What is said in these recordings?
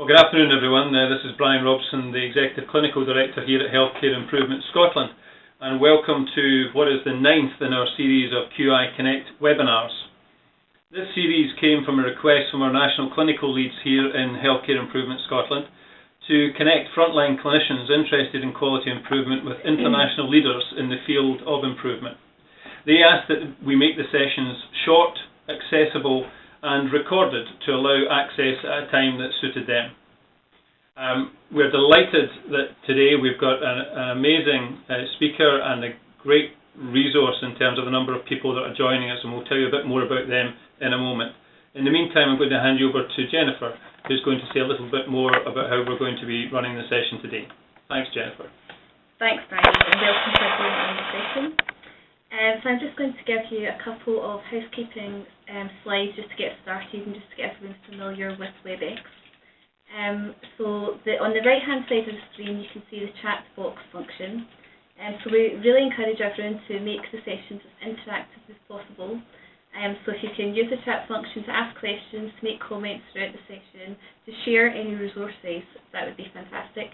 Well, good afternoon, everyone. This is Brian Robson, the Executive Clinical Director here at Healthcare Improvement Scotland, and welcome to what is the 9th in our series of QI Connect webinars. This series came from a request from our national clinical leads here in Healthcare Improvement Scotland to connect frontline clinicians interested in quality improvement with international leaders in the field of improvement. They asked that we make the sessions short, accessible and recorded to allow access at a time that suited them. We're delighted that today we've got an amazing speaker and a great resource in terms of the number of people that are joining us, and we'll tell you a bit more about them in a moment. In the meantime, I'm going to hand you over to Jennifer, who's going to say a little bit more about how we're going to be running the session today. Thanks, Jennifer. Thanks, Brian, and welcome to everyone on the session. So I'm just going to give you a couple of housekeeping slides just to get started and just to get everyone familiar with WebEx. So on the right-hand side of the screen you can see the chat box function. So we really encourage everyone to make the sessions as interactive as possible. So if you can use the chat function to ask questions, to make comments throughout the session, to share any resources, that would be fantastic.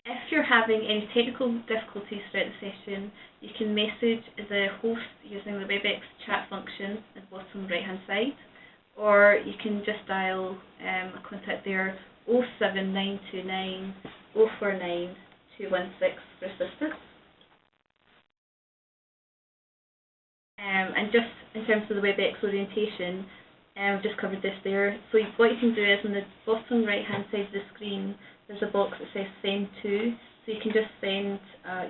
If you're having any technical difficulties throughout the session, you can message the host using the WebEx chat function at the bottom right-hand side, or you can just dial a contact there 07929 049 216 for assistance. And just in terms of the WebEx orientation, we've just covered this there. So what you can do is on the bottom right-hand side of the screen, there's a box that says send to, so you can just send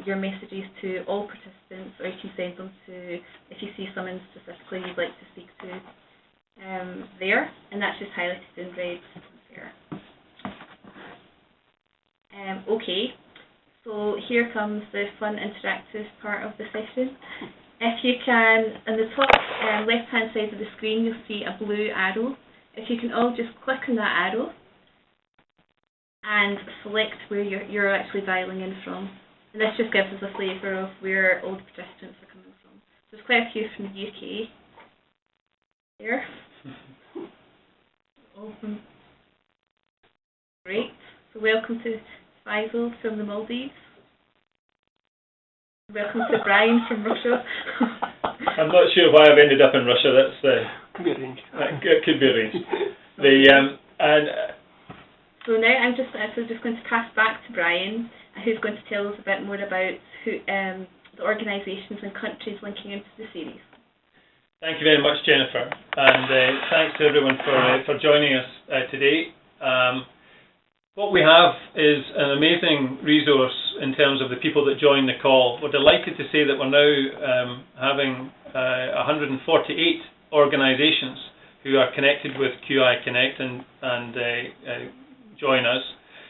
your messages to all participants, or you can send them to, if you see someone specifically you'd like to speak to, there, and that's just highlighted in red there. Okay, so here comes the fun interactive part of the session. If you can, on the top left-hand side of the screen, you'll see a blue arrow. If you can all just click on that arrow and select where you're actually dialing in from. And this just gives us a flavour of where all the participants are coming from. So there's quite a few from the UK. There. All from. Great. So welcome to Faisal from the Maldives. Welcome to Brian from Russia. I'm not sure why I've ended up in Russia. That's could be arranged. It could be arranged. So now I'm just going to pass back to Brian, who's going to tell us a bit more about the organisations and countries linking into the series. Thank you very much, Jennifer, and thanks to everyone for joining us today. What we have is an amazing resource in terms of the people that join the call. We're delighted to say that we're now having 148 organisations who are connected with QI Connect and join us.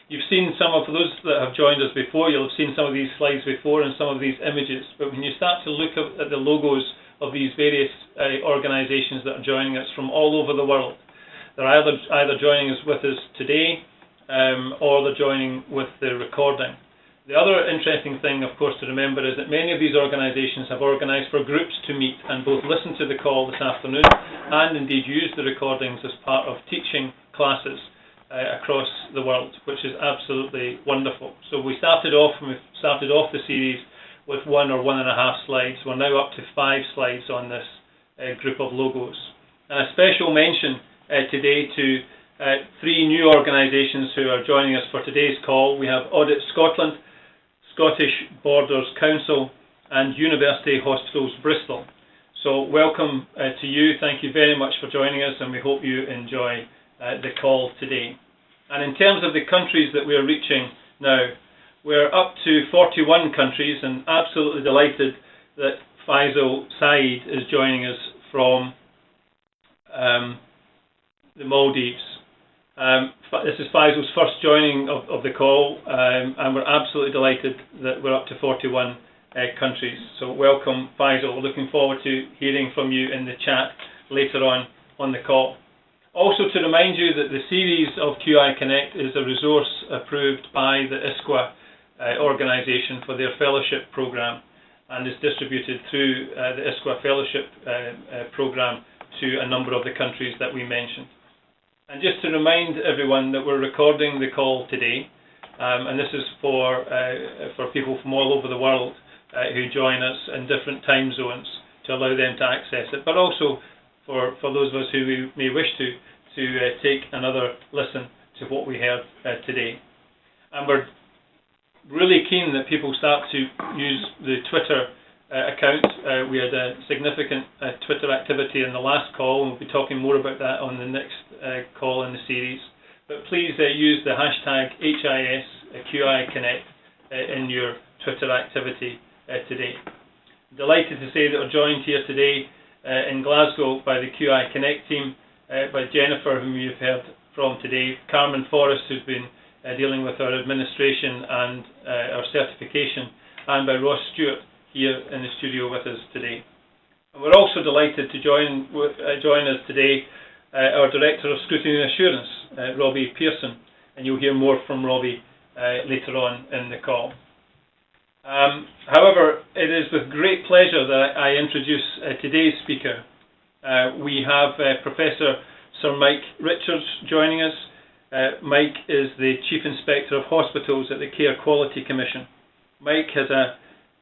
You've seen some of those that have joined us before. You'll have seen some of these slides before and some of these images. But when you start to look at the logos of these various organisations that are joining us from all over the world, they're either joining us with us today or they're joining with the recording. The other interesting thing, of course, to remember is that many of these organisations have organised for groups to meet and both listen to the call this afternoon and indeed use the recordings as part of teaching classes across the world, which is absolutely wonderful. So we started off the series with 1 or 1.5 slides. We're now up to 5 slides on this group of logos. And a special mention today to 3 new organisations who are joining us for today's call. We have Audit Scotland, Scottish Borders Council and University Hospitals Bristol. So welcome to you. Thank you very much for joining us, and we hope you enjoy the call today. And in terms of the countries that we are reaching now, we're up to 41 countries, and absolutely delighted that Faisal Saeed is joining us from the Maldives. This is Faisal's first joining of the call, and we're absolutely delighted that we're up to 41 countries. So welcome, Faisal. We're looking forward to hearing from you in the chat later on the call. Also to remind you that the series of QI Connect is a resource approved by the ISQA organisation for their fellowship programme and is distributed through the ISQA fellowship programme to a number of the countries that we mentioned. And just to remind everyone that we're recording the call today, and this is for people from all over the world who join us in different time zones to allow them to access it, but also for those of us who may wish to take another listen to what we heard today. And we're really keen that people start to use the Twitter account. We had a significant Twitter activity in the last call, and we'll be talking more about that on the next call in the series. But please use the hashtag HISQIConnect in your Twitter activity today. Delighted to say that we're joined here today in Glasgow by the QI Connect team, by Jennifer, whom you've heard from today, Carmen Forrest, who's been dealing with our administration and our certification, and by Ross Stewart here in the studio with us today. And we're also delighted to join us today our Director of Scrutiny and Assurance, Robbie Pearson, and you'll hear more from Robbie later on in the call. However, it is with great pleasure that I introduce today's speaker. We have Professor Sir Mike Richards joining us. Mike is the Chief Inspector of Hospitals at the Care Quality Commission. Mike has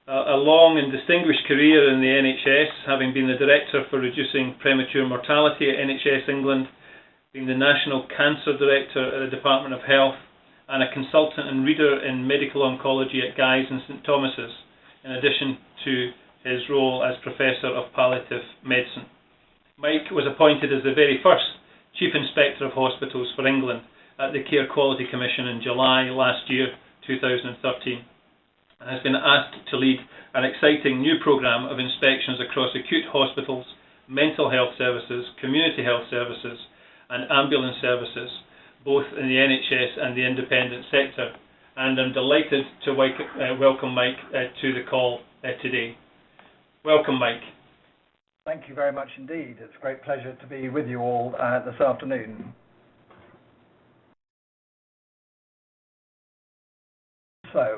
a long and distinguished career in the NHS, having been the Director for Reducing Premature Mortality at NHS England, being the National Cancer Director at the Department of Health, and a consultant and reader in medical oncology at Guy's and St Thomas's, in addition to his role as Professor of Palliative Medicine. Mike was appointed as the very first Chief Inspector of Hospitals for England at the Care Quality Commission in July last year, 2013, and has been asked to lead an exciting new programme of inspections across acute hospitals, mental health services, community health services, and ambulance services, both in the NHS and the independent sector. And I'm delighted to welcome Mike to the call today. Welcome, Mike. Thank you very much indeed. It's a great pleasure to be with you all this afternoon. So,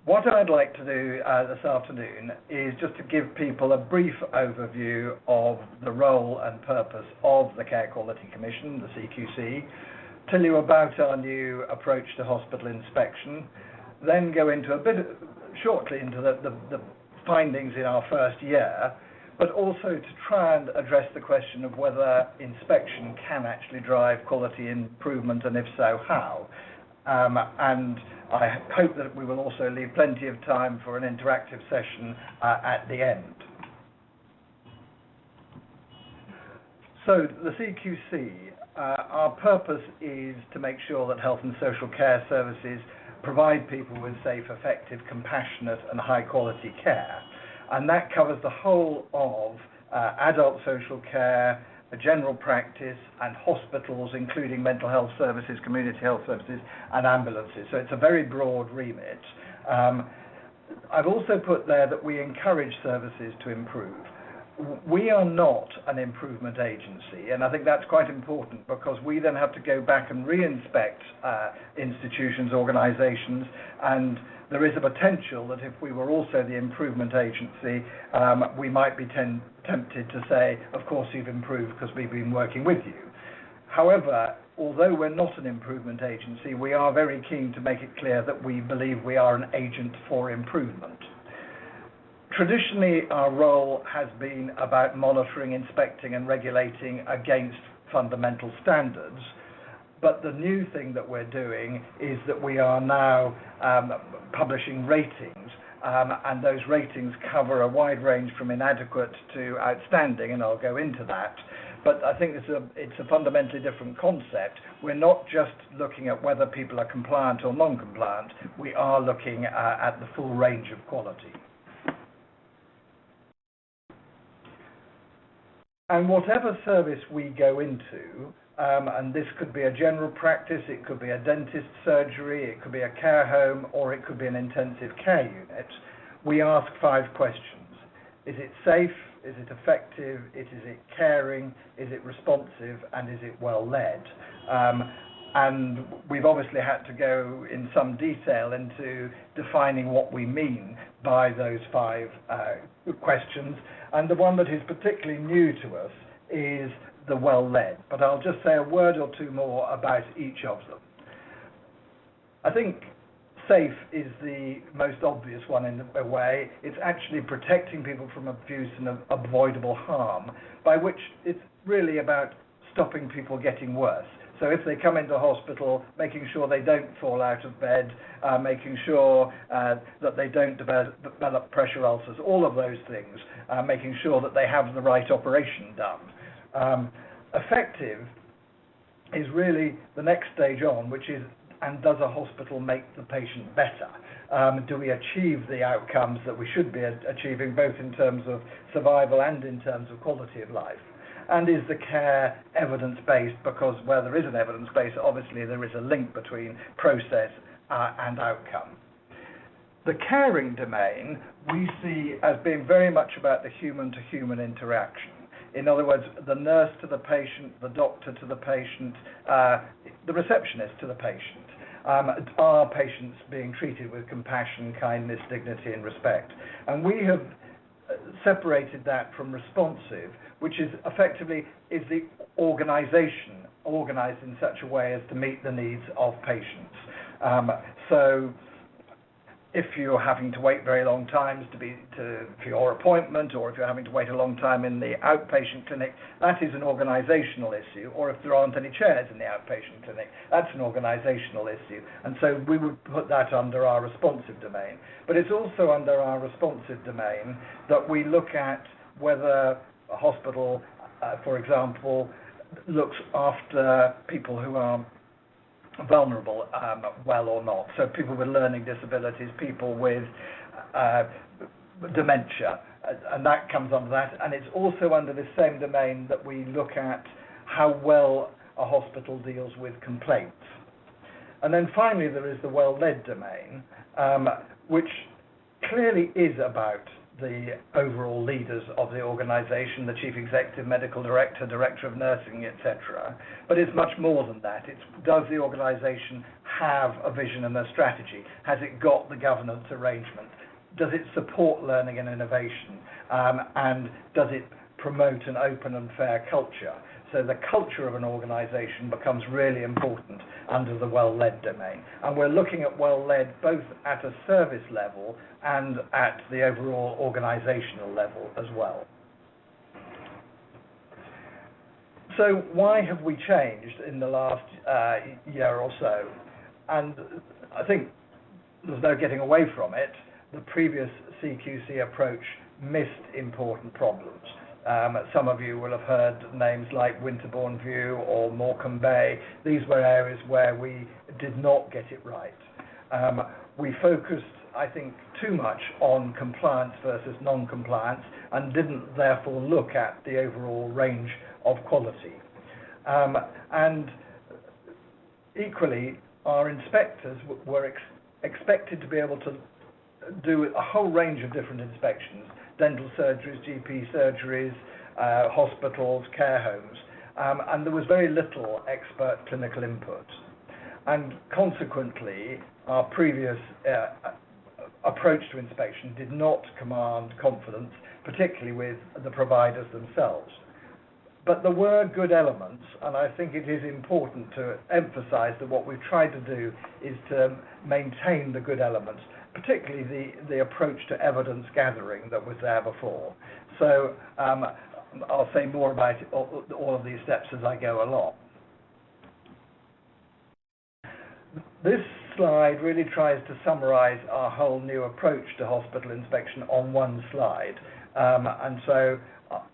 what I'd like to do this afternoon is just to give people a brief overview of the role and purpose of the Care Quality Commission, the CQC, tell you about our new approach to hospital inspection, then go into shortly into the findings in our first year, but also to try and address the question of whether inspection can actually drive quality improvement, and if so, how. And I hope that we will also leave plenty of time for an interactive session at the end. So the CQC, our purpose is to make sure that health and social care services provide people with safe, effective, compassionate and high quality care. And that covers the whole of adult social care, general practice and hospitals, including mental health services, community health services and ambulances. So it's a very broad remit. I've also put there that we encourage services to improve. We are not an improvement agency, and I think that's quite important because we then have to go back and re-inspect institutions, organisations, and there is a potential that if we were also the improvement agency, we might be tempted to say, of course you've improved because we've been working with you. However, although we're not an improvement agency, we are very keen to make it clear that we believe we are an agent for improvement. Traditionally, our role has been about monitoring, inspecting and regulating against fundamental standards. But the new thing that we're doing is that we are now publishing ratings, and those ratings cover a wide range from inadequate to outstanding, and I'll go into that. But I think it's a fundamentally different concept. We're not just looking at whether people are compliant or non-compliant. We are looking at the full range of quality. And whatever service we go into, and this could be a general practice, it could be a dentist surgery, it could be a care home, or it could be an intensive care unit, we ask 5 questions. Is it safe? Is it effective? Is it caring? Is it responsive? And is it well led? And we've obviously had to go in some detail into defining what we mean by those 5 questions. And the one that is particularly new to us is the well-led, but I'll just say a word or two more about each of them. I think safe is the most obvious one in a way. It's actually protecting people from abuse and avoidable harm, by which it's really about stopping people getting worse. So if they come into hospital, making sure they don't fall out of bed, making sure that they don't develop pressure ulcers, all of those things, making sure that they have the right operation done. Effective is really the next stage on, which is, and does a hospital make the patient better? Do we achieve the outcomes that we should be achieving, both in terms of survival and in terms of quality of life? And is the care evidence-based? Because where there is an evidence base, obviously there is a link between process and outcome. The caring domain we see as being very much about the human-to-human interaction. In other words, the nurse to the patient, the doctor to the patient, the receptionist to the patient. Are patients being treated with compassion, kindness, dignity and respect? And we have separated that from responsive, which is effectively is the organisation organised in such a way as to meet the needs of patients. So if you're having to wait very long times for your appointment, or if you're having to wait a long time in the outpatient clinic, that is an organisational issue. Or if there aren't any chairs in the outpatient clinic, that's an organisational issue. And so we would put that under our responsive domain. But it's also under our responsive domain that we look at whether a hospital, for example, looks after people who are vulnerable well or not. So people with learning disabilities, people with dementia, and that comes under that. And it's also under the same domain that we look at how well a hospital deals with complaints. And then finally there is the well-led domain, which clearly is about the overall leaders of the organisation, the chief executive, medical director, director of nursing, etc. But it's much more than that. It's, does the organisation have a vision and a strategy? Has it got the governance arrangement? Does it support learning and innovation? And does it promote an open and fair culture? So the culture of an organisation becomes really important under the well-led domain. And we're looking at well-led both at a service level and at the overall organisational level as well. So why have we changed in the last year or so? And I think there's no getting away from it. The previous CQC approach missed important problems. Some of you will have heard names like Winterbourne View or Morecambe Bay. These were areas where we did not get it right. We focused, I think, too much on compliance versus non-compliance and didn't therefore look at the overall range of quality. And equally, our inspectors were expected to be able to do a whole range of different inspections: dental surgeries, GP surgeries, hospitals, care homes, and there was very little expert clinical input. And consequently, our previous approach to inspection did not command confidence, particularly with the providers themselves. But there were good elements, and I think it is important to emphasise that what we've tried to do is to maintain the good elements, particularly the approach to evidence gathering that was there before. So I'll say more about all of these steps as I go along. This slide really tries to summarise our whole new approach to hospital inspection on one slide, and so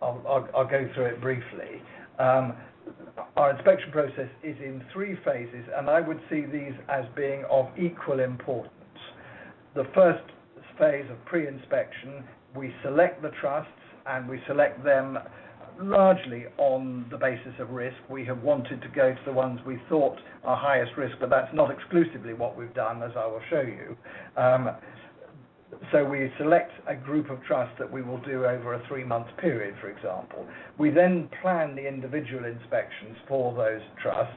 I'll go through it briefly. Our inspection process is in 3 phases, and I would see these as being of equal importance. The first phase of pre-inspection, we select the trusts, and we select them largely on the basis of risk. We have wanted to go to the ones we thought are highest risk, but that's not exclusively what we've done, as I will show you. So we select a group of trusts that we will do over a 3-month period, for example. We then plan the individual inspections for those trusts,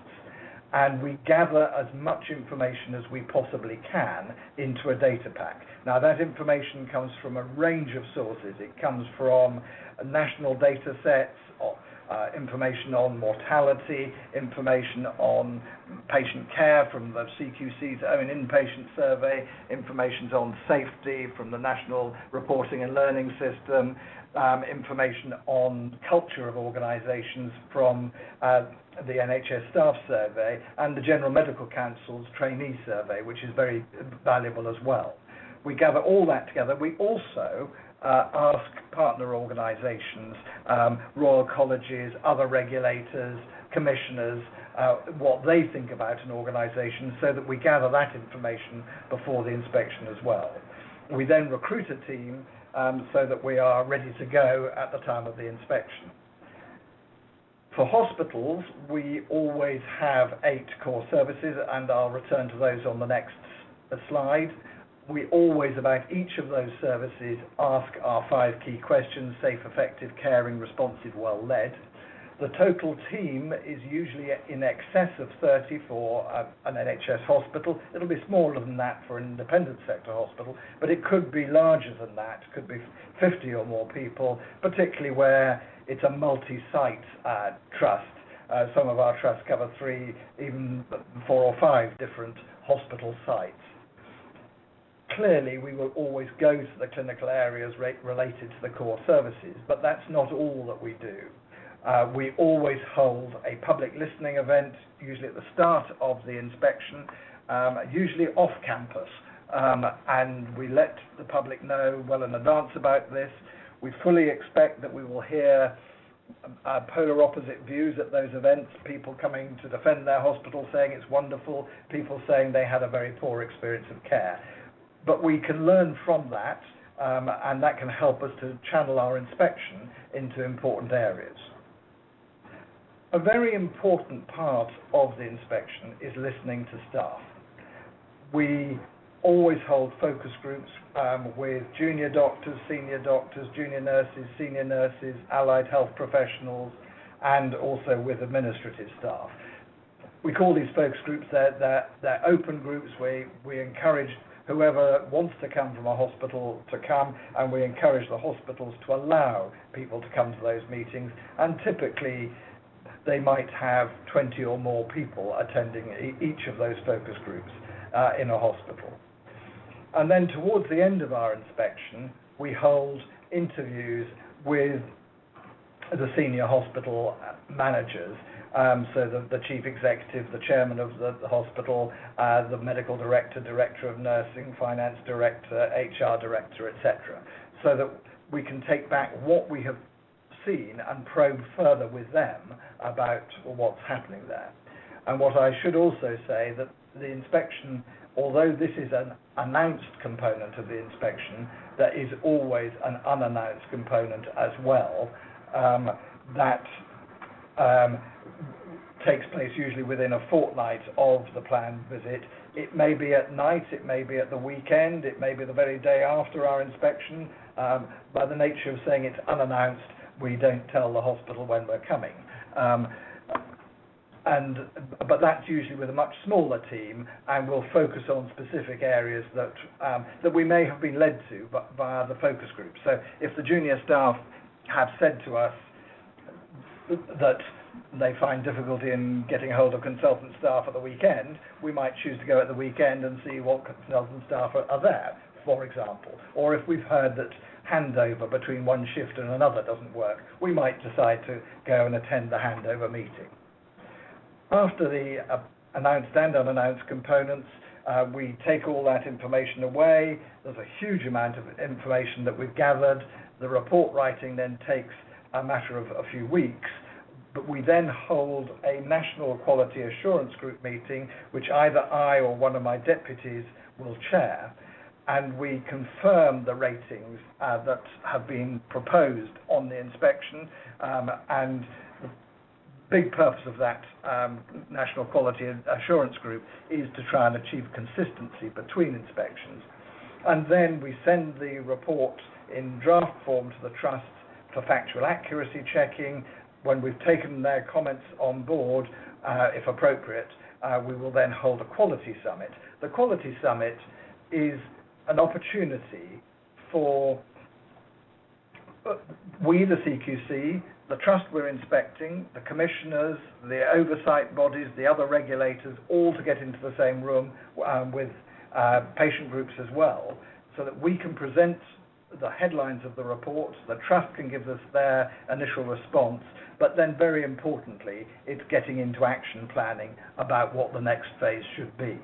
and we gather as much information as we possibly can into a data pack. Now, that information comes from a range of sources. It comes from national data sets, information on mortality, information on patient care from the CQC's own inpatient survey, information on safety from the National Reporting and Learning System, information on culture of organisations from the NHS Staff Survey, and the General Medical Council's Trainee Survey, which is very valuable as well. We gather all that together. We also ask partner organisations, royal colleges, other regulators, commissioners, what they think about an organisation, so that we gather that information before the inspection as well. We then recruit a team so that we are ready to go at the time of the inspection. For hospitals, we always have 8 core services, and I'll return to those on the next slide. We always, about each of those services, ask our 5 key questions: safe, effective, caring, responsive, well led. The total team is usually in excess of 30 for an NHS hospital. It'll be smaller than that for an independent sector hospital, but it could be larger than that. It could be 50 or more people, particularly where it's a multi-site trust. Some of our trusts cover 3, even 4 or 5 different hospital sites. Clearly, we will always go to the clinical areas related to the core services, but that's not all that we do. We always hold a public listening event, usually at the start of the inspection, usually off campus, and we let the public know well in advance about this. We fully expect that we will hear polar opposite views at those events, people coming to defend their hospital saying it's wonderful, people saying they had a very poor experience of care. But we can learn from that, and that can help us to channel our inspection into important areas. A very important part of the inspection is listening to staff. We always hold focus groups with junior doctors, junior nurses, senior nurses, allied health professionals, and also with administrative staff. We call these focus groups, they're open groups. We encourage whoever wants to come from a hospital to come, and we encourage the hospitals to allow people to come to those meetings, and typically they might have 20 or more people attending each of those focus groups in a hospital. And then towards the end of our inspection, we hold interviews with the senior hospital managers, so the chief executive, the chairman of the hospital, the medical director, director of nursing, finance director, HR director, etc., so that we can take back what we have seen and probe further with them about what's happening there. And what I should also say, that the inspection, although this is an announced component of the inspection, there is always an unannounced component as well that takes place usually within a fortnight of the planned visit. It may be at night, it may be at the weekend, it may be the very day after our inspection. By the nature of saying it's unannounced, we don't tell the hospital when we're coming. But that's usually with a much smaller team, and we'll focus on specific areas that we may have been led to via the focus group. So if the junior staff have said to us that they find difficulty in getting hold of consultant staff at the weekend, we might choose to go at the weekend and see what consultant staff are there, for example. Or if we've heard that handover between one shift and another doesn't work, we might decide to go and attend the handover meeting. After the announced and unannounced components, we take all that information away. There's a huge amount of information that we've gathered. The report writing then takes a matter of a few weeks, but we then hold a National Quality Assurance Group meeting, which either I or one of my deputies will chair, and we confirm the ratings that have been proposed on the inspection, and the big purpose of that National Quality Assurance Group is to try and achieve consistency between inspections. And then we send the report in draft form to the trust for factual accuracy checking. When we've taken their comments on board, if appropriate, we will then hold a quality summit. The quality summit is an opportunity for we, the CQC, the trust we're inspecting, the commissioners, the oversight bodies, the other regulators, all to get into the same room with patient groups as well, so that we can present the headlines of the report, the trust can give us their initial response, but then very importantly, it's getting into action planning about what the next phase should be.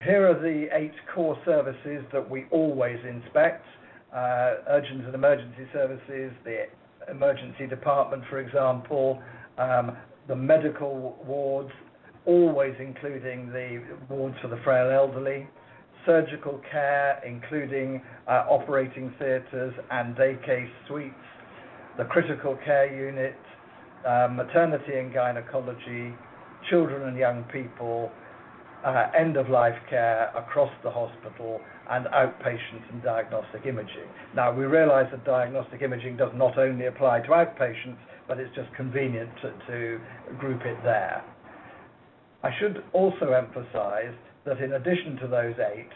Here are the 8 core services that we always inspect. Urgent and emergency services, the emergency department, for example, the medical wards, always including the wards for the frail elderly, surgical care, including operating theatres and day case suites, the critical care unit, maternity and gynecology, children and young people, end-of-life care across the hospital, and outpatients and diagnostic imaging. Now, we realise that diagnostic imaging does not only apply to outpatients, but it's just convenient to group it there. I should also emphasise that in addition to those 8,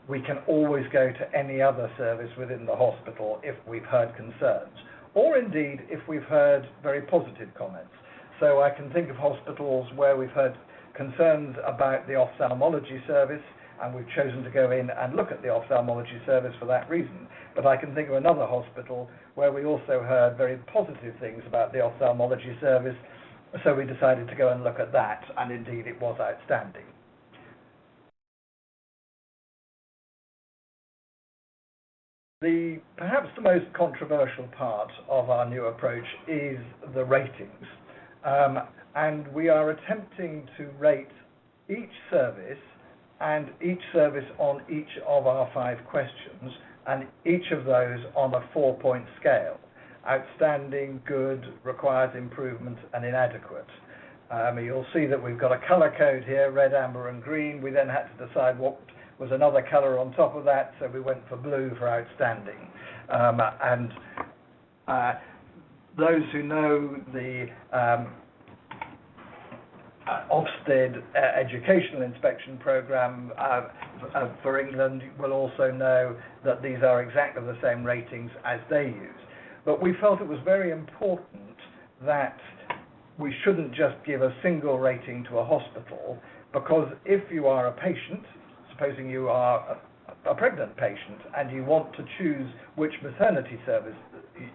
we can always go to any other service within the hospital if we've heard concerns, or indeed if we've heard very positive comments. So I can think of hospitals where we've heard concerns about the ophthalmology service, and we've chosen to go in and look at the ophthalmology service for that reason. But I can think of another hospital where we also heard very positive things about the ophthalmology service, so we decided to go and look at that, and indeed it was outstanding. Perhaps the most controversial part of our new approach is the ratings. And we are attempting to rate each service and each service on each of our 5 questions, and each of those on a 4-point scale: outstanding, good, requires improvement, and inadequate. You'll see that we've got a colour code here, red, amber and green. We then had to decide what was another colour on top of that, so we went for blue for outstanding. Those who know the Ofsted Educational Inspection Programme for England will also know that these are exactly the same ratings as they use. But we felt it was very important that we shouldn't just give a single rating to a hospital, because if you are a patient, supposing you are a pregnant patient and you want to choose which maternity service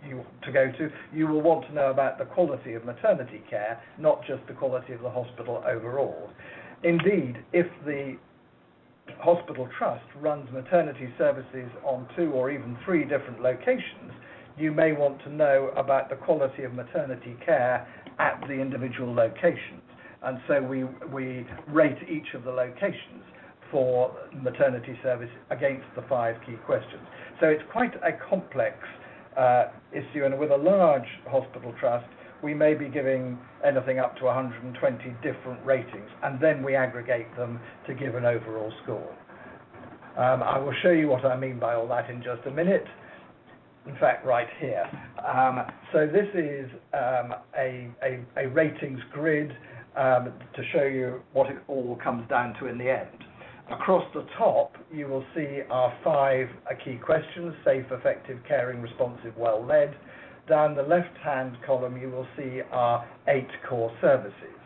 you to go to, you will want to know about the quality of maternity care, not just the quality of the hospital overall. Indeed, if the hospital trust runs maternity services on 2 or even 3 different locations, you may want to know about the quality of maternity care at the individual locations. And so we rate each of the locations for maternity service against the 5 key questions. So it's quite a complex issue, and with a large hospital trust, we may be giving anything up to 120 different ratings, and then we aggregate them to give an overall score. I will show you what I mean by all that in just a minute. In fact, right here. So this is a ratings grid to show you what it all comes down to in the end. Across the top, you will see our 5 key questions: safe, effective, caring, responsive, well led. Down the left-hand column, you will see our 8 core services.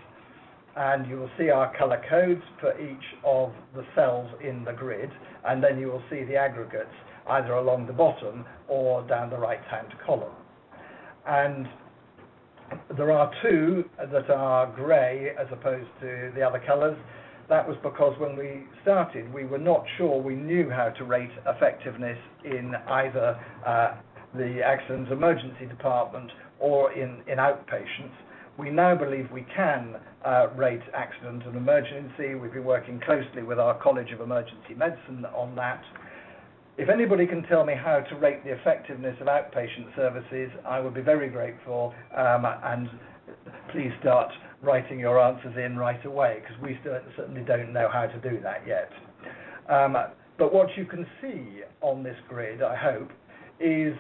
And you will see our colour codes for each of the cells in the grid, and then you will see the aggregates either along the bottom or down the right-hand column. And there are 2 that are grey as opposed to the other colours. That was because when we started, we were not sure we knew how to rate effectiveness in either the accident emergency department or in outpatients. We now believe we can rate accident and emergency. We've been working closely with our College of Emergency Medicine on that. If anybody can tell me how to rate the effectiveness of outpatient services, I would be very grateful, and please start writing your answers in right away, because we certainly don't know how to do that yet. But what you can see on this grid, I hope, is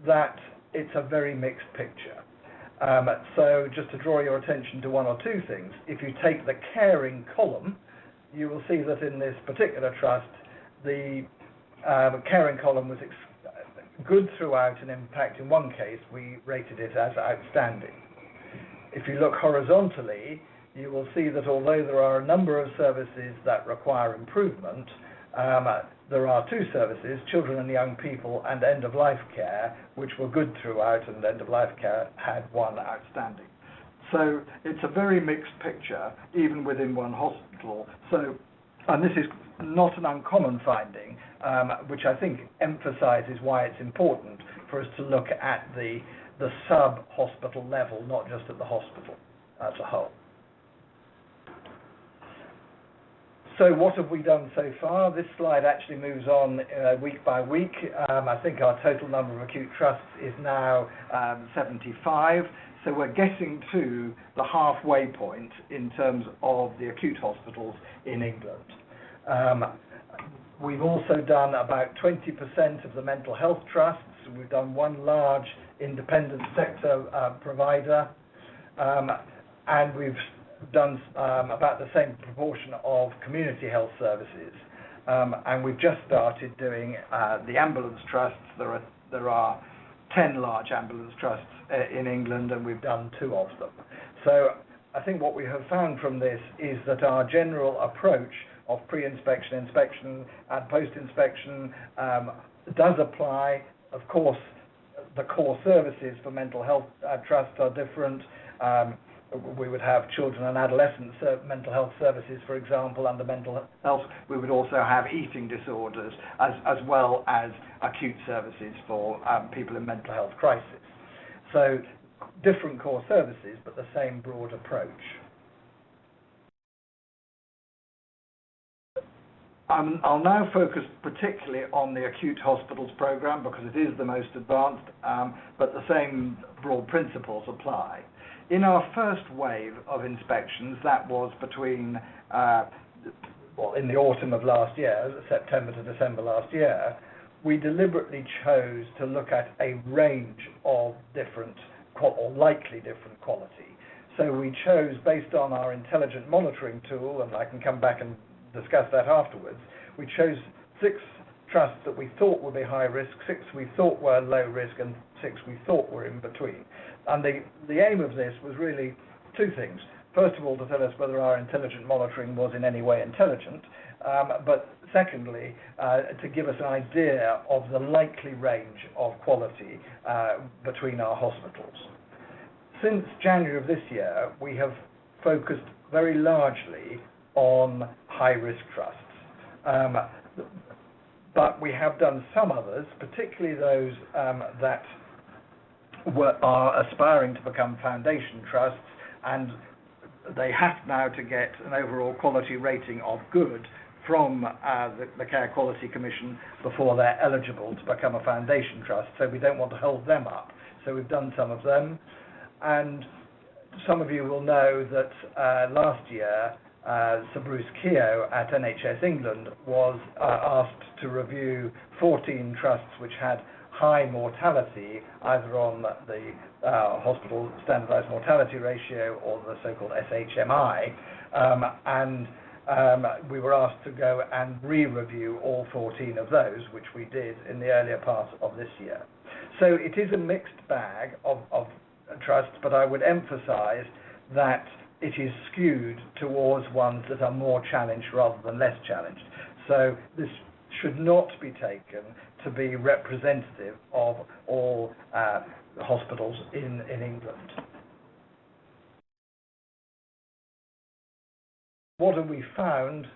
that it's a very mixed picture. So just to draw your attention to 1 or 2 things, if you take the caring column, you will see that in this particular trust, the caring column was good throughout, and in fact in one case we rated it as outstanding. If you look horizontally, you will see that although there are a number of services that require improvement, there are two services, children and young people and end-of-life care, which were good throughout, and end-of-life care had one outstanding. So it's a very mixed picture, even within one hospital. So, and this is not an uncommon finding, which I think emphasises why it's important for us to look at the sub-hospital level, not just at the hospital as a whole. So what have we done so far? This slide actually moves on week by week. I think our total number of acute trusts is now 75. So we're getting to the halfway point in terms of the acute hospitals in England. We've also done about 20% of the mental health trusts. We've done one large independent sector provider, and we've done about the same proportion of community health services. And we've just started doing the ambulance trusts. There are 10 large ambulance trusts in England, and we've done 2 of them. So I think what we have found from this is that our general approach of pre-inspection, inspection, and post-inspection does apply. Of course, the core services for mental health trusts are different. We would have children and adolescent mental health services, for example, under mental health. We would also have eating disorders, as well as acute services for people in mental health crisis. So different core services, but the same broad approach. I'll now focus particularly on the acute hospitals programme because it is the most advanced, but the same broad principles apply. In our first wave of inspections, that was between, in the autumn of last year, September to December last year, we deliberately chose to look at a range of different, or likely different quality. So we chose, based on our intelligent monitoring tool, and I can come back and discuss that afterwards, we chose 6 trusts that we thought would be high risk, 6 we thought were low risk, and 6 we thought were in between. And the aim of this was really 2 things. First of all, to tell us whether our intelligent monitoring was in any way intelligent, but secondly, to give us an idea of the likely range of quality between our hospitals. Since January of this year, we have focused very largely on high-risk trusts. But we have done some others, particularly those that are aspiring to become foundation trusts, and they have now to get an overall quality rating of good from the Care Quality Commission before they're eligible to become a foundation trust, so we don't want to hold them up. So we've done some of them, and some of you will know that last year Sir Bruce Keogh at NHS England was asked to review 14 trusts which had high mortality, either on the Hospital Standardised Mortality Ratio or the so-called SHMI, and we were asked to go and re-review all 14 of those, which we did in the earlier part of this year. So it is a mixed bag of trusts, but I would emphasise that it is skewed towards ones that are more challenged rather than less challenged. So this should not be taken to be representative of all hospitals in England. What have we found?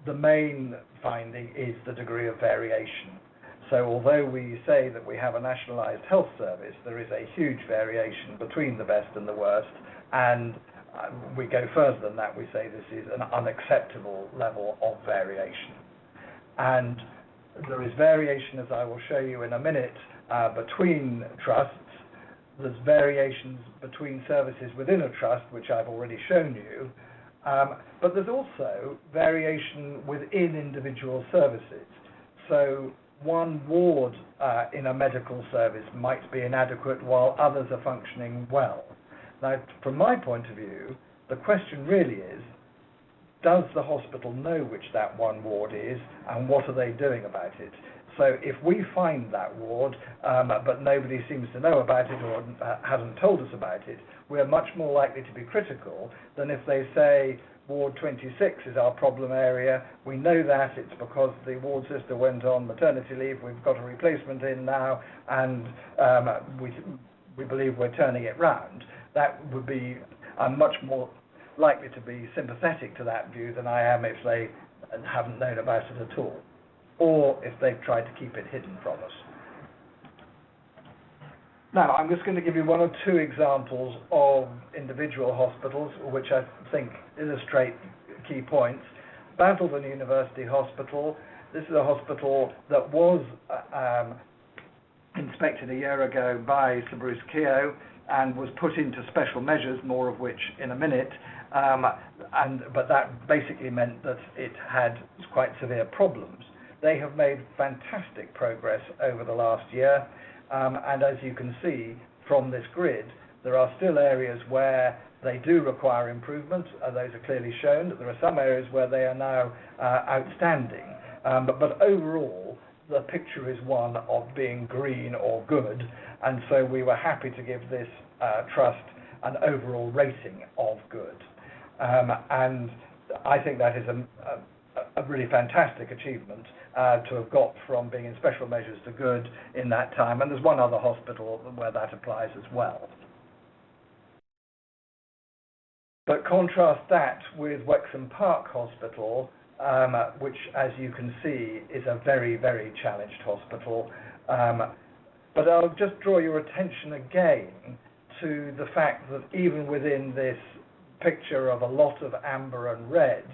The main finding is the degree of variation. So although we say that we have a nationalised health service, there is a huge variation between the best and the worst, and we go further than that. We say this is an unacceptable level of variation. And there is variation, as I will show you in a minute, between trusts. There's variations between services within a trust, which I've already shown you, but there's also variation within individual services. So one ward in a medical service might be inadequate while others are functioning well. Now, from my point of view, the question really is, does the hospital know which that one ward is, and what are they doing about it? So if we find that ward, but nobody seems to know about it or hasn't told us about it, we're much more likely to be critical than if they say, Ward 26 is our problem area. We know that it's because the ward sister went on maternity leave. We've got a replacement in now, and we believe we're turning it round. That would be, I'm much more likely to be sympathetic to that view than I am if they haven't known about it at all, or if they've tried to keep it hidden from us. Now, I'm just going to give you one or two examples of individual hospitals which I think illustrate key points. Basildon University Hospital, this is a hospital that was inspected a year ago by Sir Bruce Keogh and was put into special measures, more of which in a minute, but that basically meant that it had quite severe problems. They have made fantastic progress over the last year. And as you can see from this grid, there are still areas where they do require improvement. Those are clearly shown. There are some areas where they are now outstanding. But overall, the picture is one of being green or good. And so we were happy to give this trust an overall rating of good. And I think that is a really fantastic achievement to have got from being in special measures to good in that time. And there's one other hospital where that applies as well. But contrast that with Wexham Park Hospital, which, as you can see, is a very, very challenged hospital. But I'll just draw your attention again to the fact that even within this picture of a lot of amber and red,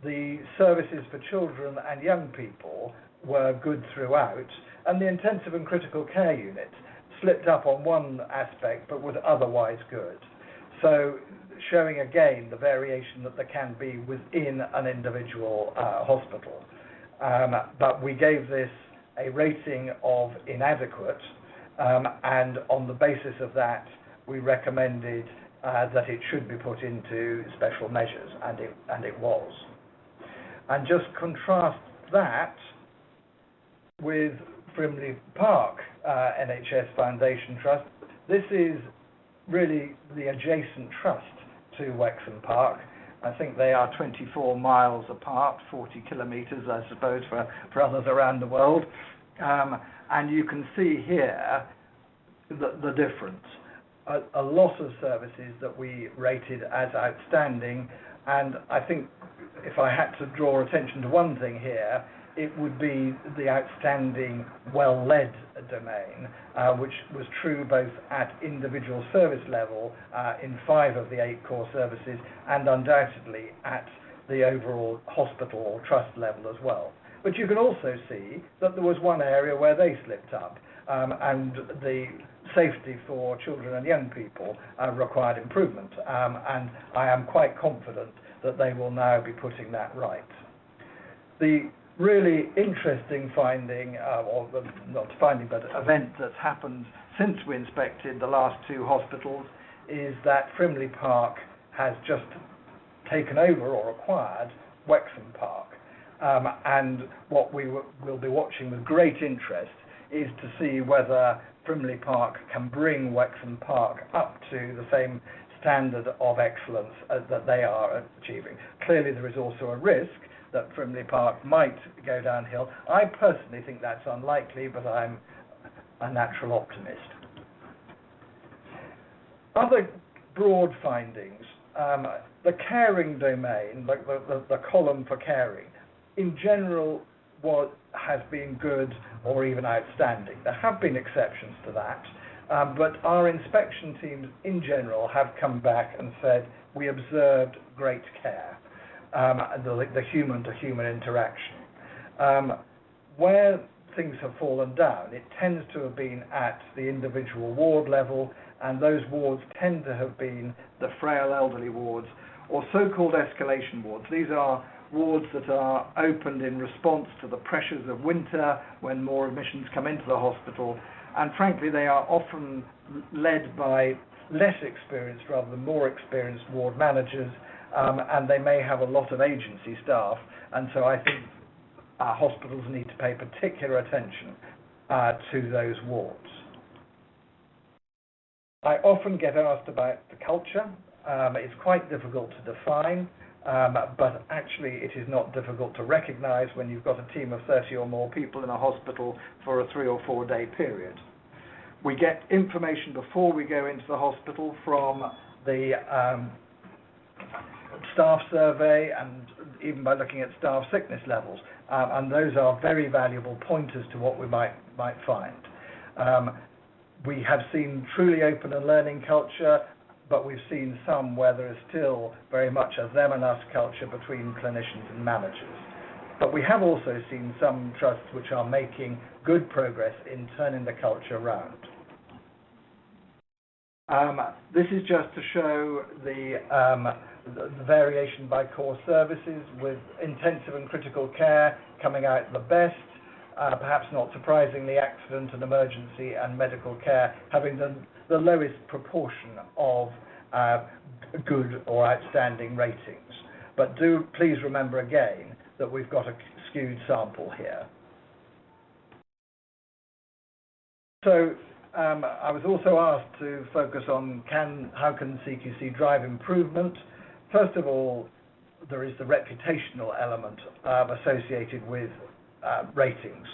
the services for children and young people were good throughout, and the intensive and critical care unit slipped up on one aspect but was otherwise good. So showing again the variation that there can be within an individual hospital. But we gave this a rating of inadequate, and on the basis of that we recommended that it should be put into special measures, and it was. And just contrast that with Frimley Park NHS Foundation Trust. This is really the adjacent trust to Wexham Park. I think they are 24 miles apart, 40 kilometres, I suppose, for others around the world. And you can see here the difference. A lot of services that we rated as outstanding, and I think if I had to draw attention to one thing here, it would be the outstanding well-led domain, which was true both at individual service level in 5 of the 8 core services, and undoubtedly at the overall hospital or trust level as well. But you can also see that there was one area where they slipped up, and the safety for children and young people required improvement, and I am quite confident that they will now be putting that right. The really interesting finding, but event that's happened since we inspected the last 2 hospitals is that Frimley Park has just taken over or acquired Wexham Park. And what we will be watching with great interest is to see whether Frimley Park can bring Wexham Park up to the same standard of excellence that they are achieving. Clearly there is also a risk that Frimley Park might go downhill. I personally think that's unlikely, but I'm a natural optimist. Other broad findings. The caring domain, like the column for caring, in general has been good or even outstanding. There have been exceptions to that, but our inspection teams in general have come back and said we observed great care, the human-to-human interaction. Where things have fallen down, it tends to have been at the individual ward level, and those wards tend to have been the frail elderly wards, or so-called escalation wards. These are wards that are opened in response to the pressures of winter when more admissions come into the hospital, and frankly they are often led by less experienced rather than more experienced ward managers, and they may have a lot of agency staff, and so I think hospitals need to pay particular attention to those wards. I often get asked about the culture. It's quite difficult to define, but actually it is not difficult to recognise when you've got a team of 30 or more people in a hospital for a 3 or 4 day period. We get information before we go into the hospital from the staff survey and even by looking at staff sickness levels, and those are very valuable pointers to what we might find. We have seen truly open and learning culture, but we've seen some where there is still very much a them and us culture between clinicians and managers. But we have also seen some trusts which are making good progress in turning the culture around. This is just to show the variation by core services, with intensive and critical care coming out the best. Perhaps not surprisingly, accident and emergency and medical care having the lowest proportion of good or outstanding ratings. But do please remember again that we've got a skewed sample here. So I was also asked to focus on how can CQC drive improvement. First of all, there is the reputational element associated with ratings.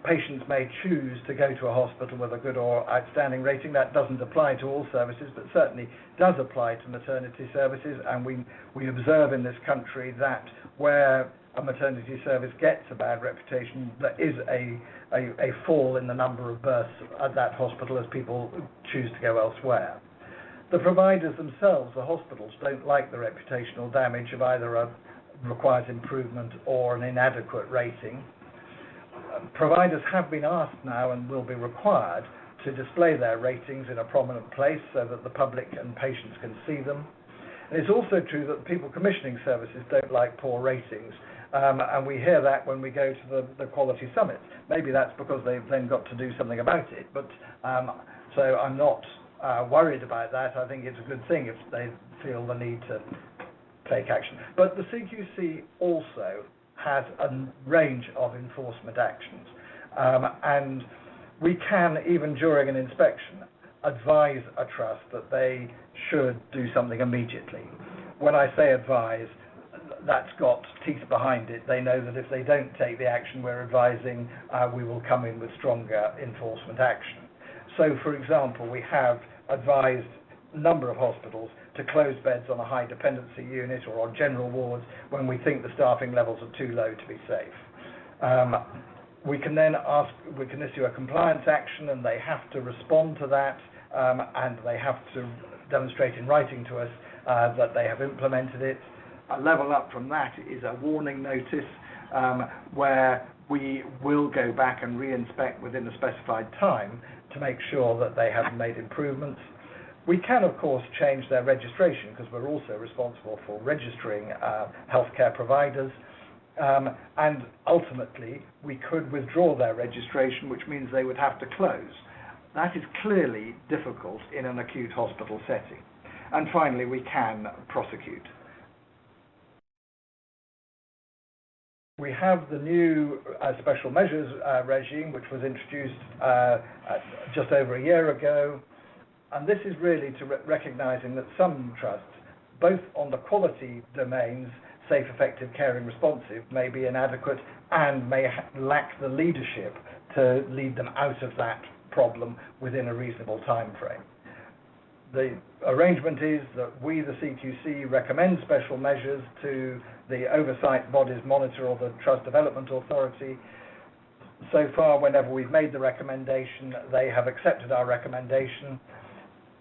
Patients may choose to go to a hospital with a good or outstanding rating. That doesn't apply to all services, but certainly does apply to maternity services, and we observe in this country that where a maternity service gets a bad reputation, there is a fall in the number of births at that hospital as people choose to go elsewhere. The providers themselves, the hospitals, don't like the reputational damage of either a requires improvement or an inadequate rating. Providers have been asked now and will be required to display their ratings in a prominent place so that the public and patients can see them. And it's also true that people commissioning services don't like poor ratings, and we hear that when we go to the quality summits. Maybe that's because they've then got to do something about it, but so I'm not worried about that. I think it's a good thing if they feel the need to take action. But the CQC also has a range of enforcement actions, and we can, even during an inspection, advise a trust that they should do something immediately. When I say advise, that's got teeth behind it. They know that if they don't take the action we're advising, we will come in with stronger enforcement action. So, for example, we have advised a number of hospitals to close beds on a high dependency unit or on general wards when we think the staffing levels are too low to be safe. We can then issue a compliance action, and they have to respond to that, and they have to demonstrate in writing to us that they have implemented it. A level up from that is a warning notice where we will go back and re-inspect within a specified time to make sure that they have made improvements. We can, of course, change their registration because we're also responsible for registering healthcare providers. And ultimately, we could withdraw their registration, which means they would have to close. That is clearly difficult in an acute hospital setting. And finally, we can prosecute. We have the new special measures regime, which was introduced just over a year ago. And this is really to recognising that some trusts, both on the quality domains, safe, effective, caring, responsive, may be inadequate and may lack the leadership to lead them out of that problem within a reasonable time frame. The arrangement is that we, the CQC, recommend special measures to the oversight bodies monitor or the Trust Development Authority. So far, whenever we've made the recommendation, they have accepted our recommendation.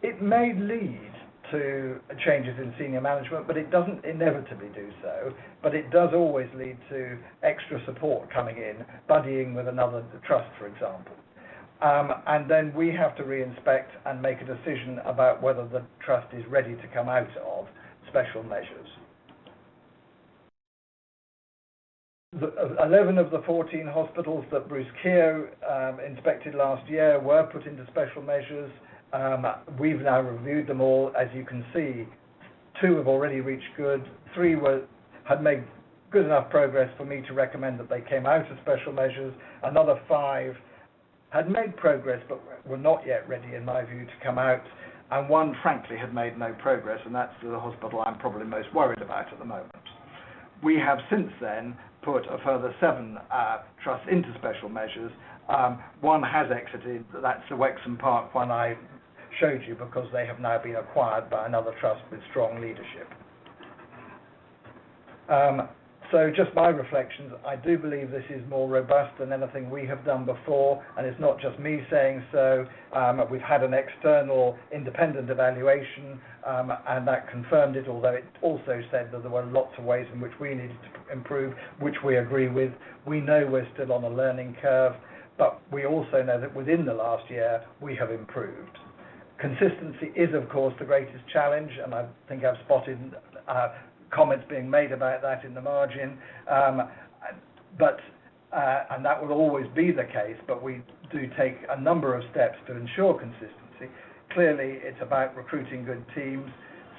It may lead to changes in senior management, but it doesn't inevitably do so. But it does always lead to extra support coming in, buddying with another trust, for example. And then we have to re-inspect and make a decision about whether the trust is ready to come out of special measures. 11 of the 14 hospitals that Bruce Keogh inspected last year were put into special measures. We've now reviewed them all. As you can see, 2 have already reached good, 3 had made good enough progress for me to recommend that they came out of special measures. Another 5 had made progress but were not yet ready, in my view, to come out. And 1, frankly, had made no progress, and that's the hospital I'm probably most worried about at the moment. We have since then put a further 7 trusts into special measures. 1 has exited, that's the Wexham Park one I showed you, because they have now been acquired by another trust with strong leadership. So just my reflections, I do believe this is more robust than anything we have done before, and it's not just me saying so. We've had an external independent evaluation, and that confirmed it, although it also said that there were lots of ways in which we needed to improve, which we agree with. We know we're still on a learning curve, but we also know that within the last year we have improved. Consistency is, of course, the greatest challenge, and I think I've spotted comments being made about that in the margin, and that will always be the case, but we do take a number of steps to ensure consistency. Clearly, it's about recruiting good teams.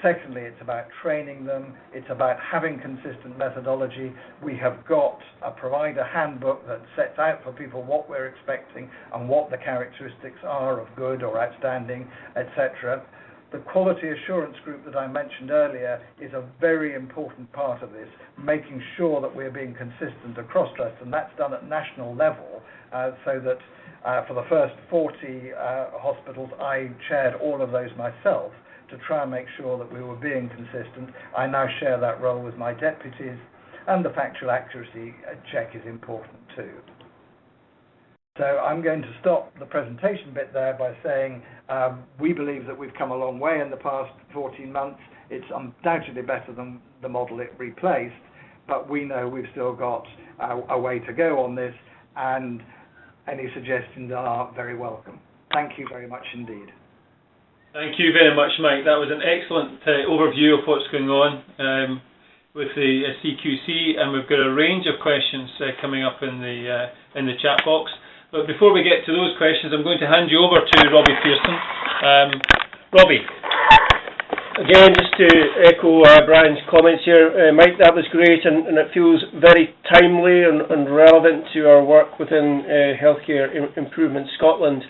Secondly, it's about training them. It's about having consistent methodology. We have got a provider handbook that sets out for people what we're expecting and what the characteristics are of good or outstanding, etc. The quality assurance group that I mentioned earlier is a very important part of this, making sure that we're being consistent across trusts, and that's done at national level, so that for the first 40 hospitals, I chaired all of those myself to try and make sure that we were being consistent. I now share that role with my deputies, and the factual accuracy check is important too. So I'm going to stop the presentation bit there by saying we believe that we've come a long way in the past 14 months. It's undoubtedly better than the model it replaced, but we know we've still got a way to go on this, and any suggestions are very welcome. Thank you very much indeed. Thank you very much, Mike. That was an excellent overview of what's going on with the CQC, and we've got a range of questions coming up in the chat box. But before we get to those questions, I'm going to hand you over to Robbie Pearson. Robbie. Again, just to echo Brian's comments here, Mike, that was great, and it feels very timely and relevant to our work within Healthcare Improvement Scotland.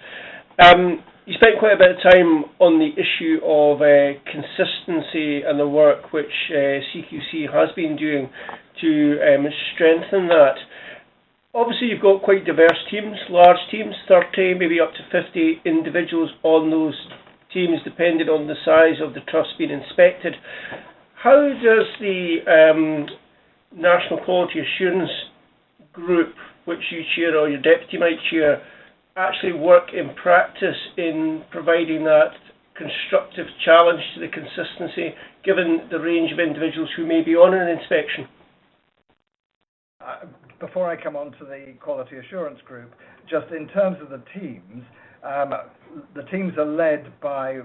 You spent quite a bit of time on the issue of consistency and the work which CQC has been doing to strengthen that. Obviously, you've got quite diverse teams, large teams, 30, maybe up to 50 individuals on those teams, depending on the size of the trust being inspected. How does the National Quality Assurance Group, which you chair or your deputy might chair, actually work in practice in providing that constructive challenge to the consistency, given the range of individuals who may be on an inspection? Before I come on to the Quality Assurance Group, just in terms of the teams are led by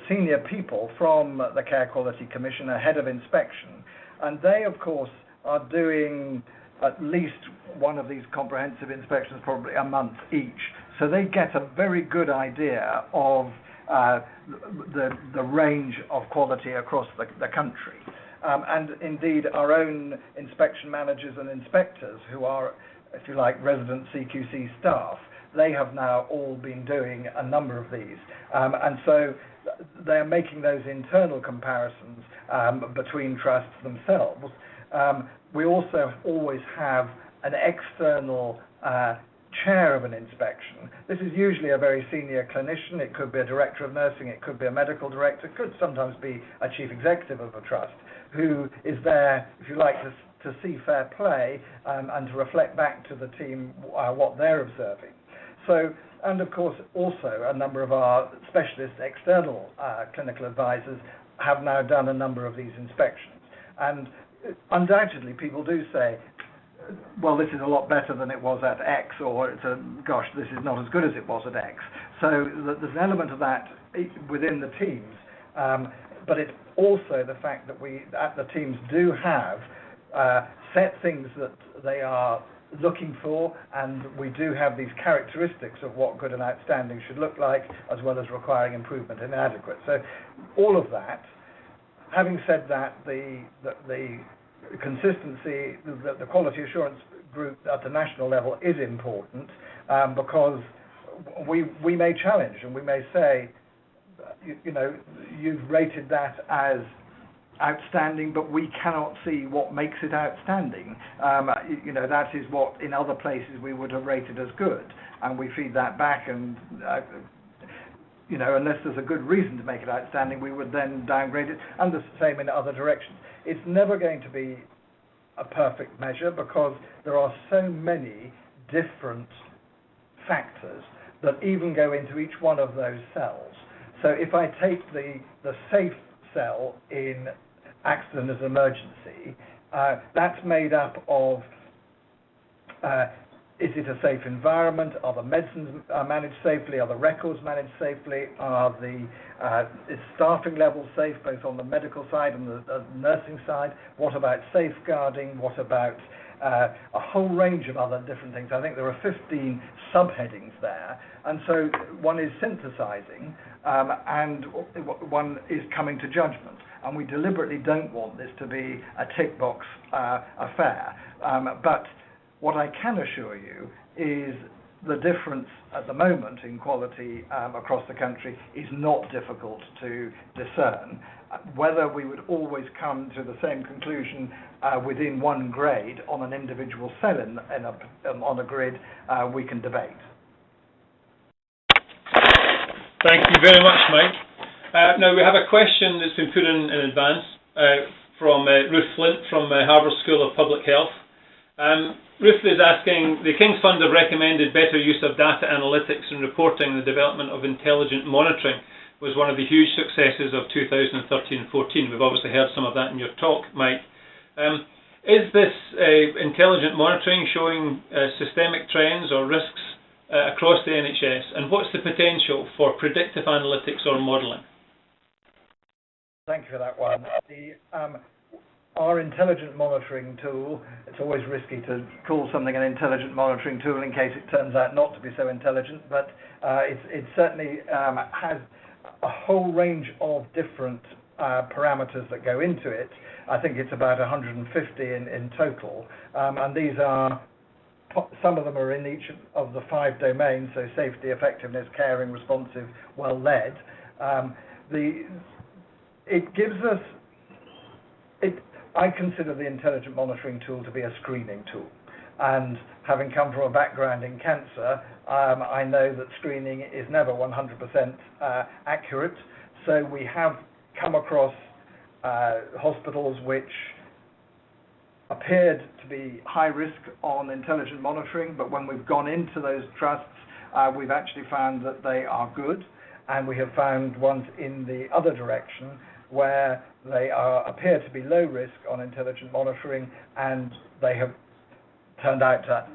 senior people from the Care Quality Commission, a head of inspection, and they, of course, are doing at least one of these comprehensive inspections probably a month each. So they get a very good idea of the range of quality across the country. And indeed, our own inspection managers and inspectors, who are, if you like, resident CQC staff, they have now all been doing a number of these. And so they are making those internal comparisons between trusts themselves. We also always have an external chair of an inspection. This is usually a very senior clinician. It could be a director of nursing, it could be a medical director, it could sometimes be a chief executive of a trust, who is there, if you like, to see fair play and to reflect back to the team what they're observing. So, and of course, also a number of our specialist external clinical advisors have now done a number of these inspections. And undoubtedly, people do say, well, this is a lot better than it was at X, or gosh, this is not as good as it was at X. So there's an element of that within the teams, but it's also the fact that the teams do have set things that they are looking for, and we do have these characteristics of what good and outstanding should look like, as well as requiring improvement and inadequate. So all of that. Having said that, the consistency, the quality assurance group at the national level is important, because we may challenge and we may say, you know, you've rated that as outstanding, but we cannot see what makes it outstanding. You know, that is what in other places we would have rated as good, and we feed that back, and you know, unless there's a good reason to make it outstanding, we would then downgrade it, and the same in other directions. It's never going to be a perfect measure because there are so many different factors that even go into each one of those cells. So if I take the safe cell in accident as emergency, that's made up of is it a safe environment? Are the medicines managed safely? Are the records managed safely? Are the is staffing levels safe, both on the medical side and the nursing side? What about safeguarding? What about a whole range of other different things? I think there are 15 subheadings there, and so one is synthesizing and one is coming to judgment. And we deliberately don't want this to be a tick box affair. But what I can assure you is the difference at the moment in quality across the country is not difficult to discern. Whether we would always come to the same conclusion within one grade on an individual cell on a grid, we can debate. Thank you very much, Mike. Now we have a question that's been put in advance from Ruth Flint from Harvard School of Public Health. Ruth is asking, the King's Fund have recommended better use of data analytics and reporting. The development of intelligent monitoring was one of the huge successes of 2013-14. We've obviously heard some of that in your talk, Mike. Is this intelligent monitoring showing systemic trends or risks across the NHS, and what's the potential for predictive analytics or modelling? Thank you for that one. Our intelligent monitoring tool, it's always risky to call something an intelligent monitoring tool in case it turns out not to be so intelligent, but it certainly has a whole range of different parameters that go into it. I think it's about 150 in total, and these are, some of them are in each of the 5 domains, so safety, effectiveness, caring, responsive, well led. It gives us, I consider the intelligent monitoring tool to be a screening tool, and having come from a background in cancer, I know that screening is never 100% accurate, so we have come across hospitals which appeared to be high risk on intelligent monitoring, but when we've gone into those trusts, we've actually found that they are good, and we have found ones in the other direction where they appear to be low risk on intelligent monitoring, and they have turned out to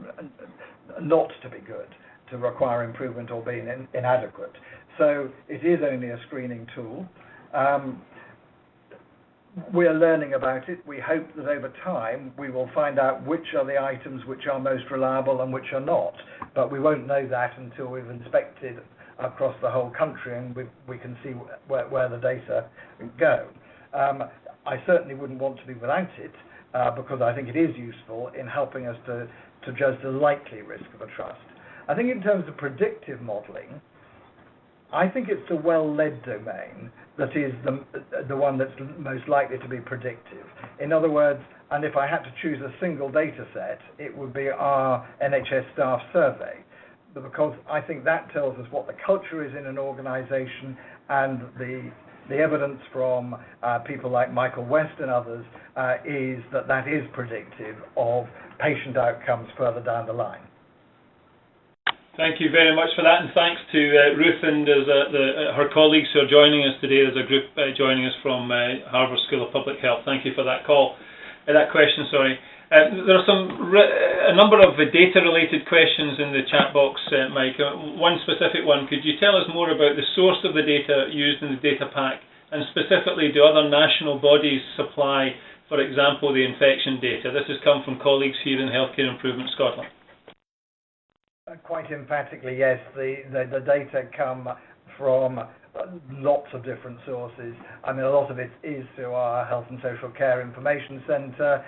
not to be good, to require improvement or being inadequate. So it is only a screening tool. We're learning about it. We hope that over time we will find out which are the items which are most reliable and which are not, but we won't know that until we've inspected across the whole country and we can see where the data go. I certainly wouldn't want to be without it because I think it is useful in helping us to judge the likely risk of a trust. I think in terms of predictive modelling, I think it's the well-led domain that is the one that's most likely to be predictive. In other words, and if I had to choose a single data set, it would be our NHS staff survey, because I think that tells us what the culture is in an organisation, and the evidence from people like Michael West and others is that is predictive of patient outcomes further down the line. Thank you very much for that, and thanks to Ruth and her colleagues who are joining us today. There's a group joining us from Harvard School of Public Health. Thank you for that question. There are a number of data-related questions in the chat box, Mike. One specific one, could you tell us more about the source of the data used in the data pack, and specifically do other national bodies supply, for example, the infection data? This has come from colleagues here in Healthcare Improvement Scotland. Quite emphatically, yes. The data come from lots of different sources. I mean, a lot of it is through our Health and Social Care Information Centre.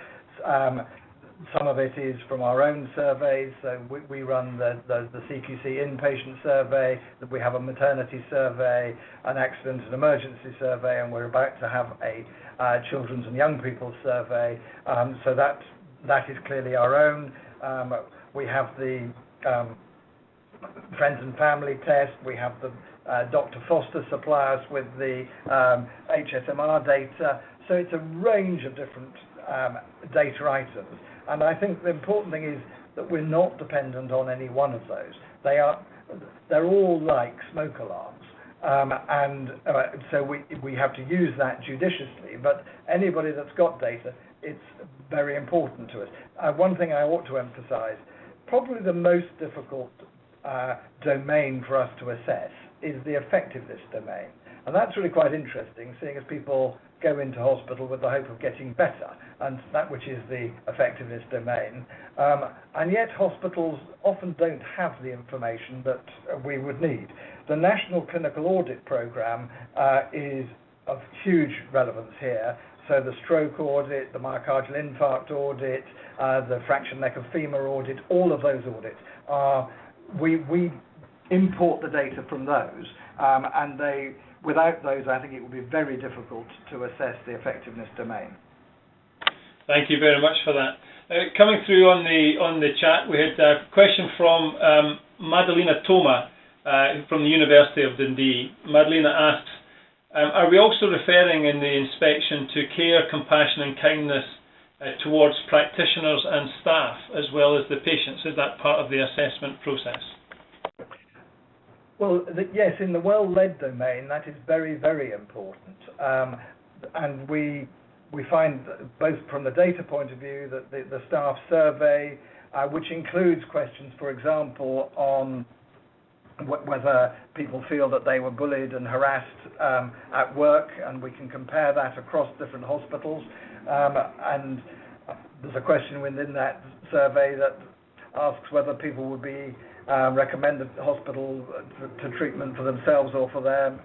Some of it is from our own surveys. So we run the CQC inpatient survey, we have a maternity survey, an accident and emergency survey, and we're about to have a children's and young people's survey. So that is clearly our own. We have the friends and family test. We have the Dr. Foster supply us with the HSMR data. So it's a range of different data items. And I think the important thing is that we're not dependent on any one of those. They're all like smoke alarms. So we have to use that judiciously. But anybody that's got data, it's very important to us. One thing I ought to emphasize, probably the most difficult domain for us to assess is the effectiveness domain. And that's really quite interesting, seeing as people go into hospital with the hope of getting better, and that which is the effectiveness domain. And yet hospitals often don't have the information that we would need. The National Clinical Audit Programme is of huge relevance here. So the stroke audit, the myocardial infarct audit, the fractured neck of femur audit, all of those audits are, we import the data from those, and without those, I think it would be very difficult to assess the effectiveness domain. Thank you very much for that. Coming through on the chat, we had a question from Madalena Toma from the University of Dundee. Madalena asks, are we also referring in the inspection to care, compassion and kindness towards practitioners and staff as well as the patients? Is that part of the assessment process? Well, yes, in the well-led domain, that is very, very important. And we find, both from the data point of view, that the staff survey, which includes questions, for example, on whether people feel that they were bullied and harassed at work, and we can compare that across different hospitals. And there's a question within that survey that asks whether people would be recommended hospital to treatment for themselves or for their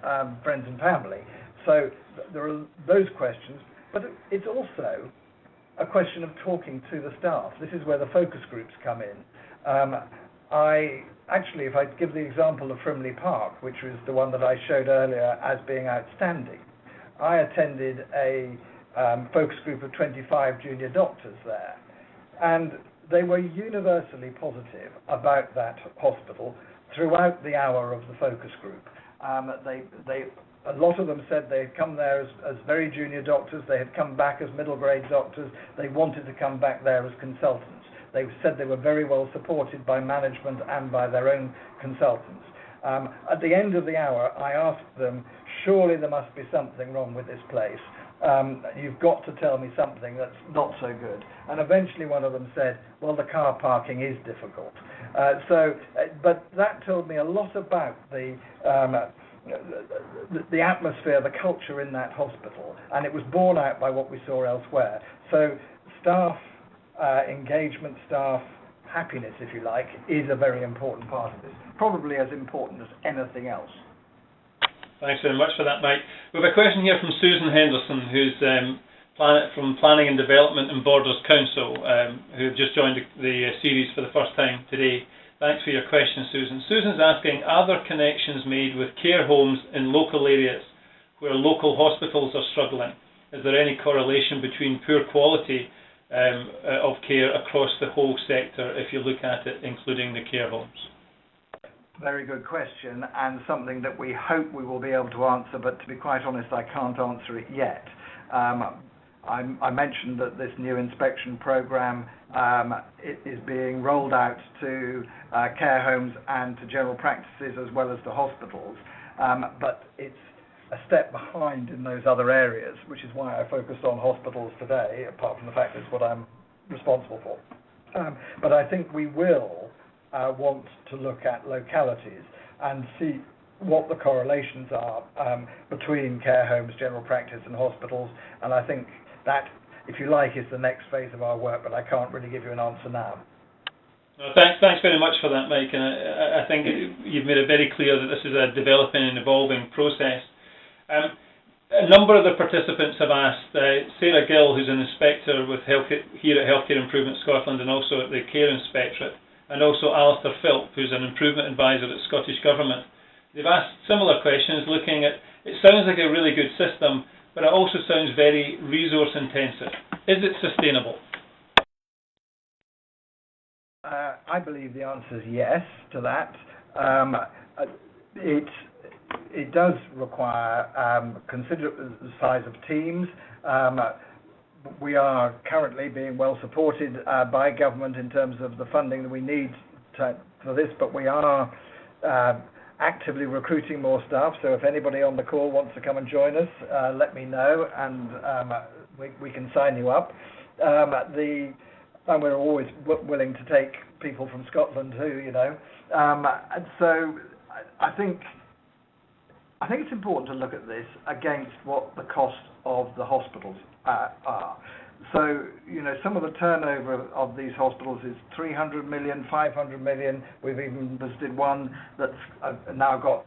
friends and family. So there are those questions, but it's also a question of talking to the staff. This is where the focus groups come in. If I give the example of Frimley Park, which was the one that I showed earlier as being outstanding, I attended a focus group of 25 junior doctors there, and they were universally positive about that hospital throughout the hour of the focus group. A lot of them said they had come there as very junior doctors, they had come back as middle grade doctors, they wanted to come back there as consultants. They said they were very well supported by management and by their own consultants. At the end of the hour, I asked them, surely there must be something wrong with this place. You've got to tell me something that's not so good. And eventually one of them said, well, the car parking is difficult. But that told me a lot about the atmosphere, the culture in that hospital, and it was borne out by what we saw elsewhere. So staff engagement, staff happiness, if you like, is a very important part of this, probably as important as anything else. Thanks very much for that, Mike. We have a question here from Susan Henderson, who's from Planning and Development and Borders Council, who have just joined the series for the first time today. Thanks for your question, Susan. Susan's asking, are there connections made with care homes in local areas where local hospitals are struggling? Is there any correlation between poor quality of care across the whole sector, if you look at it, including the care homes? Very good question, and something that we hope we will be able to answer, but to be quite honest, I can't answer it yet. I mentioned that this new inspection program is being rolled out to care homes and to general practices as well as to hospitals, but it's a step behind in those other areas, which is why I focused on hospitals today, apart from the fact it's what I'm responsible for. But I think we will want to look at localities and see what the correlations are between care homes, general practice and hospitals, and I think that, if you like, is the next phase of our work, but I can't really give you an answer now. Well, thanks very much for that, Mike, and I think you've made it very clear that this is a developing and evolving process. A number of the participants have asked, Sarah Gill, who's an inspector here at Healthcare Improvement Scotland and also at the Care Inspectorate, and also Alistair Philp, who's an improvement advisor at Scottish Government. They've asked similar questions looking at, it sounds like a really good system, but it also sounds very resource intensive. Is it sustainable? I believe the answer is yes to that. It does require considerable size of teams. We are currently being well supported by government in terms of the funding that we need for this, but we are actively recruiting more staff. So if anybody on the call wants to come and join us, let me know, and we can sign you up. And we're always willing to take people from Scotland too, you know. And so I think it's important to look at this against what the cost of the hospitals are. So, you know, some of the turnover of these hospitals is 300 million, 500 million. We've even visited one that's now got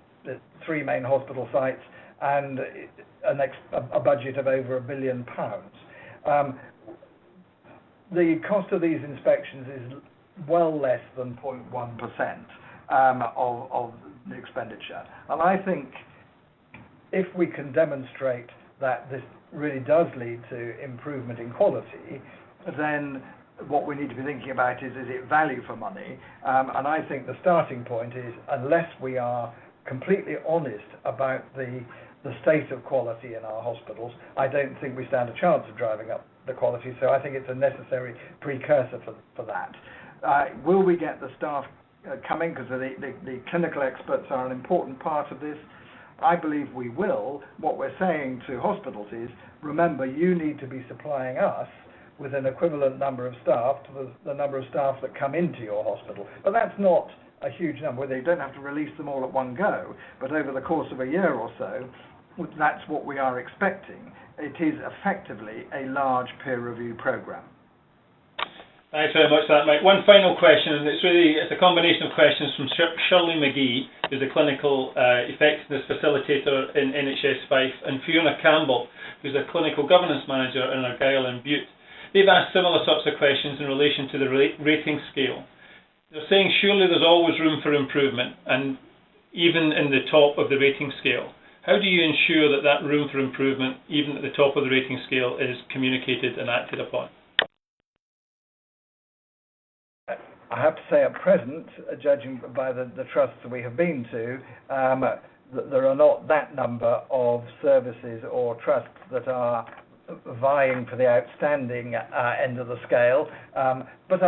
3 main hospital sites and a budget of over £1 billion. The cost of these inspections is well less than 0.1% of the expenditure. And I think if we can demonstrate that this really does lead to improvement in quality, then what we need to be thinking about is it value for money? And I think the starting point is, unless we are completely honest about the state of quality in our hospitals, I don't think we stand a chance of driving up the quality. So I think it's a necessary precursor for that. Will we get the staff coming? Because the clinical experts are an important part of this. I believe we will. What we're saying to hospitals is, remember, you need to be supplying us with an equivalent number of staff to the number of staff that come into your hospital. But that's not a huge number. They don't have to release them all at one go, but over the course of a year or so, that's what we are expecting. It is effectively a large peer review programme. Thanks very much for that, Mike. One final question, and it's a combination of questions from Shirley McGee, who's a clinical effectiveness facilitator in NHS Fife, and Fiona Campbell, who's a clinical governance manager in Argyll and Bute. They've asked similar sorts of questions in relation to the rating scale. They're saying surely there's always room for improvement, and even in the top of the rating scale. How do you ensure that that room for improvement, even at the top of the rating scale, is communicated and acted upon? I have to say at present, judging by the trusts that we have been to, there are not that number of services or trusts that are vying for the outstanding end of the scale. But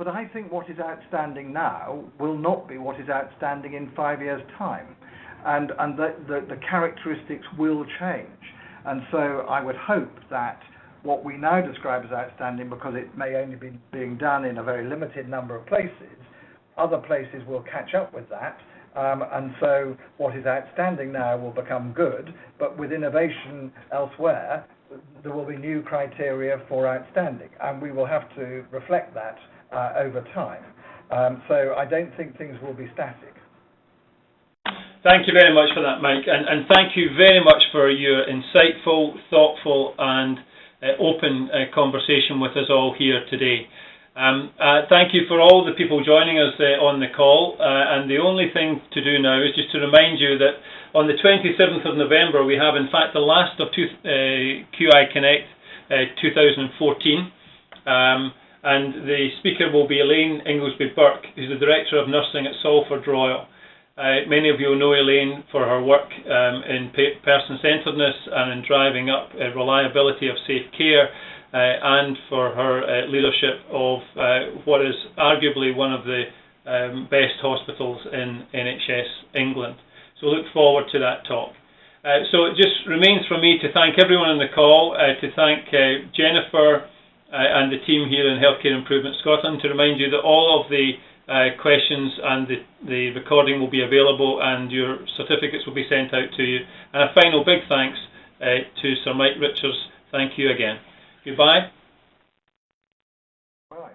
I think what is outstanding now will not be what is outstanding in 5 years' time. And the characteristics will change. And so I would hope that what we now describe as outstanding, because it may only be being done in a very limited number of places, other places will catch up with that. And so what is outstanding now will become good, but with innovation elsewhere, there will be new criteria for outstanding, and we will have to reflect that over time. So I don't think things will be static. Thank you very much for that, Mike, and thank you very much for your insightful, thoughtful and open conversation with us all here today. Thank you for all the people joining us on the call, and the only thing to do now is just to remind you that on the 27th of November we have in fact the last of QI Connect 2014, and the speaker will be Elaine Inglesby Burke, who's the Director of Nursing at Salford Royal. Many of you will know Elaine for her work in person-centredness and in driving up reliability of safe care, and for her leadership of what is arguably one of the best hospitals in NHS England. So look forward to that talk. So it just remains for me to thank everyone on the call, to thank Jennifer and the team here in Healthcare Improvement Scotland, to remind you that all of the questions and the recording will be available and your certificates will be sent out to you. And a final big thanks to Sir Mike Richards. Thank you again. Goodbye. Right.